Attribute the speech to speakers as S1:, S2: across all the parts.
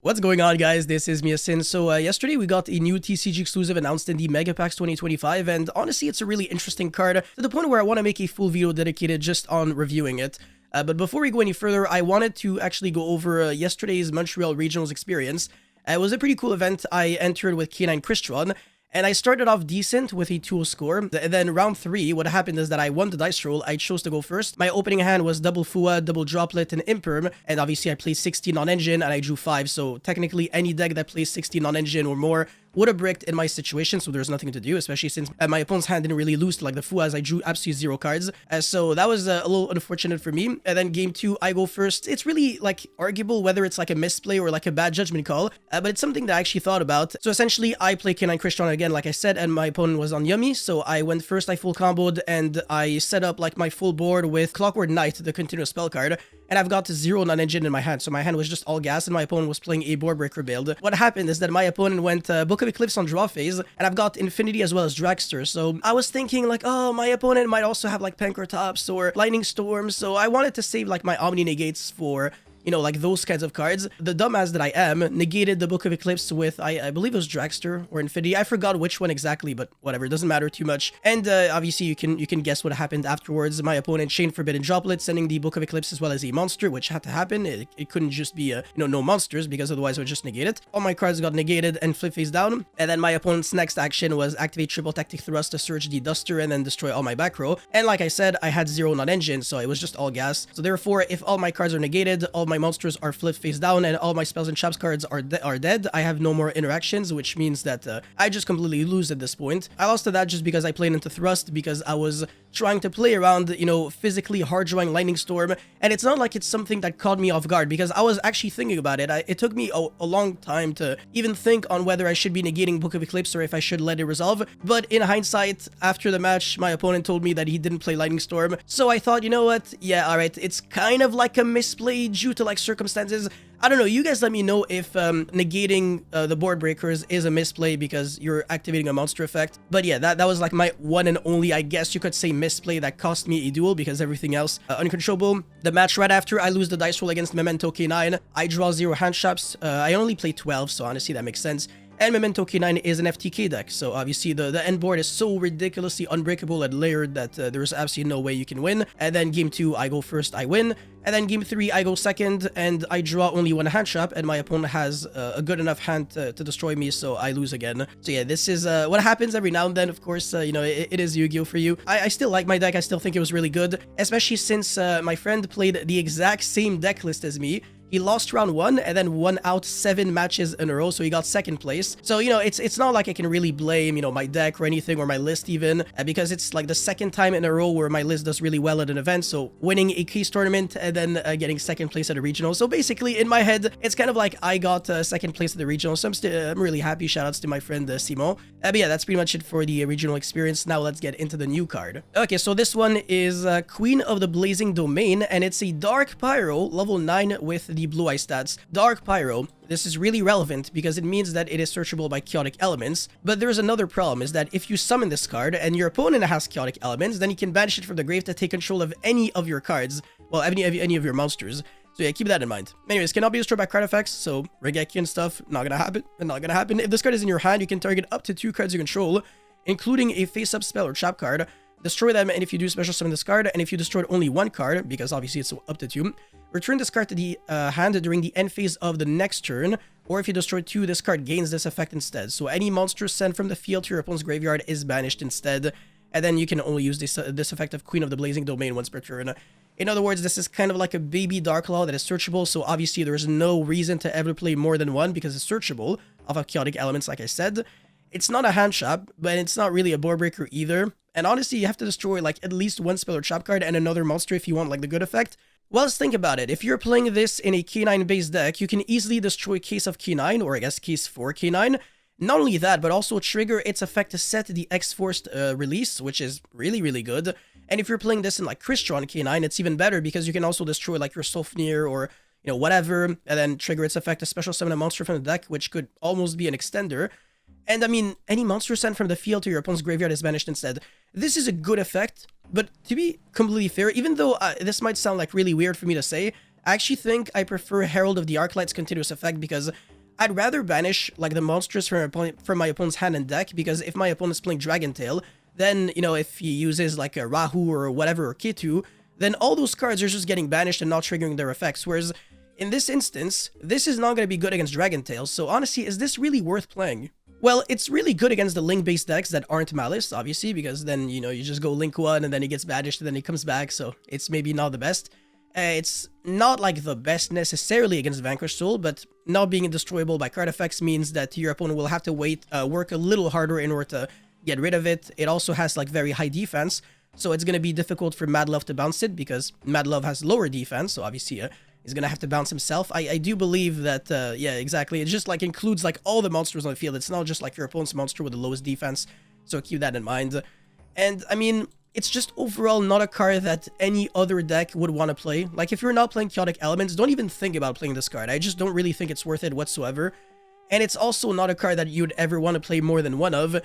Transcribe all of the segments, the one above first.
S1: What's going on, guys? This is Miasin. So yesterday we got a new TCG exclusive announced in the Mega Packs 2025, and honestly it's a really interesting card to the point where I want to make a full video dedicated just on reviewing it. But before we go any further, I wanted to actually go over yesterday's Montreal Regionals experience. It was a pretty cool event. I entered with K9 Crystron, and I started off decent with a 2 score. And then round 3, what happened is that I won the dice roll. I chose to go first. My opening hand was double Fua, double Droplet, and Imperm. And obviously I played 16 non-engine and I drew 5. So technically any deck that plays 16 non-engine or more would have bricked in my situation, so there's nothing to do, especially since my opponent's hand didn't really lose to like the Fua, as I drew absolutely 0 cards. So that was a little unfortunate for me. And then game 2, I go first. It's really like arguable whether it's like a misplay or like a bad judgment call, but it's something that I actually thought about. So essentially, I play K9 Crystron again, like I said, and my opponent was on Yummy, so I went first, I full comboed, and I set up like my full board with Clockwork Knight, the continuous spell card, and I've got 0 non-engine in my hand, so my hand was just all gas, and my opponent was playing a board breaker build. What happened is that my opponent went Book of Eclipse on draw phase, and I've got Infinity as well as Dragster, so I was thinking like, oh, my opponent might also have like Pankratops or Lightning Storm, so I wanted to save like my Omni Negates for, you know, like those kinds of cards. The dumbass that I am negated the Book of Eclipse with, I believe it was Dragster or Infinity. I forgot which one exactly, but whatever, it doesn't matter too much. And obviously you can guess what happened afterwards. My opponent chained Forbidden Droplet, sending the Book of Eclipse as well as a monster, which had to happen. It couldn't just be, no monsters, because otherwise it would just negate it. All my cards got negated and flip face down. And then my opponent's next action was activate Triple Tactic Thrust to search the Duster and then destroy all my back row. And like I said, I had 0 non-engine, so it was just all gas. So therefore, if all my cards are negated, all my monsters are flipped face down, and all my spells and traps cards are dead, I have no more interactions, which means that I just completely lose at this point. I lost to that just because I played into Thrust, because I was trying to play around, you know, physically hard drawing Lightning Storm, and it's not like it's something that caught me off guard, because I was actually thinking about it. It took me a long time to even think on whether I should be negating Book of Eclipse or if I should let it resolve, but in hindsight, after the match, my opponent told me that he didn't play Lightning Storm, so I thought, you know what, yeah, alright, it's kind of like a misplay due to like circumstances. I don't know, you guys let me know if negating the board breakers is a misplay because you're activating a monster effect. But yeah, that was like my one and only, I guess you could say, misplay that cost me a duel, because everything else uncontrollable. The match right after, I lose the dice roll against Memento K9. I draw 0 hand traps. I only play 12, so honestly that makes sense. And Memento K9 is an FTK deck, so obviously the end board is so ridiculously unbreakable and layered that there's absolutely no way you can win. And then game 2, I go first, I win. And then game 3, I go second, and I draw only 1 hand trap, and my opponent has a good enough hand to destroy me, so I lose again. So yeah, this is what happens every now and then, of course. You know, it is Yu-Gi-Oh! For you. I still like my deck, I still think it was really good, especially since my friend played the exact same deck list as me. He lost round 1 and then won out 7 matches in a row, so he got 2nd place. So, you know, it's not like I can really blame, you know, my deck or anything, or my list even, because it's like the 2nd time in a row where my list does really well at an event. So winning a case tournament and then getting 2nd place at a regional. So basically, in my head, it's kind of like I got 2nd place at the regional, so I'm really happy. Shoutouts to my friend Simon. But yeah, that's pretty much it for the regional experience. Now let's get into the new card. Okay, so this one is Queen of the Blazing Domain, and it's a Dark Pyro, level 9 with the blue eye stats. Dark Pyro, this is really relevant because it means that it is searchable by chaotic elements, but there's another problem, is that if you summon this card and your opponent has chaotic elements, then you can banish it from the grave to take control of any of your cards, well, any of your monsters. So yeah, keep that in mind. Anyways, cannot be destroyed by card effects, so Regeki and stuff, not gonna happen, not gonna happen. If this card is in your hand, you can target up to 2 cards you control, including a face-up spell or trap card, destroy them, and if you do, special summon this card, and if you destroyed only 1 card, because obviously it's up to 2, return this card to the hand during the end phase of the next turn, or if you destroy 2, this card gains this effect instead. So any monster sent from the field to your opponent's graveyard is banished instead, and then you can only use this effect of Queen of the Blazing Domain once per turn. In other words, this is kind of like a baby Dark Law that is searchable, so obviously there's no reason to ever play more than 1 because it's searchable off of chaotic elements, like I said. It's not a hand trap, but it's not really a board breaker either. And honestly, you have to destroy like at least 1 spell or trap card and another monster if you want like the good effect. Well, let's think about it. If you're playing this in a K9 based deck, you can easily destroy Case of K9, or I guess Case 4 K9. Not only that, but also trigger its effect to set the X-Forced release, which is really, really good. And if you're playing this in like Crystron K9, it's even better because you can also destroy like your Sofnir or, you know, whatever, and then trigger its effect to special summon a monster from the deck, which could almost be an extender. And I mean, any monster sent from the field to your opponent's graveyard is banished instead. This is a good effect, but to be completely fair, even though this might sound like really weird for me to say, I actually think I prefer Herald of the Arclight's continuous effect because I'd rather banish like the monsters from my opponent's hand and deck, because if my opponent's playing Dragon Tail, then, you know, if he uses like a Rahu or whatever, or Ketu, then all those cards are just getting banished and not triggering their effects, whereas in this instance, this is not going to be good against Dragon Tail, so honestly, is this really worth playing? Well, it's really good against the Link-based decks that aren't Malice, obviously, because then, you know, you just go Link 1 and then he gets banished and then he comes back, so it's maybe not the best. It's not like the best necessarily against Vanquish Soul, but not being destroyable by card effects means that your opponent will have to work a little harder in order to get rid of it. It also has like very high defense, so it's going to be difficult for Mad Love to bounce it because Mad Love has lower defense, so obviously he's going to have to bounce himself. I do believe that, yeah, exactly, it just like includes like all the monsters on the field. It's not just like your opponent's monster with the lowest defense, so keep that in mind. And I mean, it's just overall not a card that any other deck would want to play. Like, if you're not playing Chaotic Elements, don't even think about playing this card. I just don't really think it's worth it whatsoever. And it's also not a card that you'd ever want to play more than one of,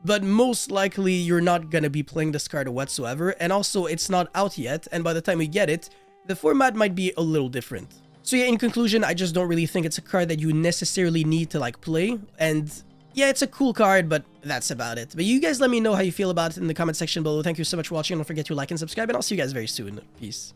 S1: but most likely you're not going to be playing this card whatsoever. And also, it's not out yet, and by the time we get it, the format might be a little different. So yeah, in conclusion, I just don't really think it's a card that you necessarily need to, like, play, and yeah, it's a cool card, but that's about it. But you guys let me know how you feel about it in the comment section below. Thank you so much for watching. Don't forget to like and subscribe, and I'll see you guys very soon. Peace.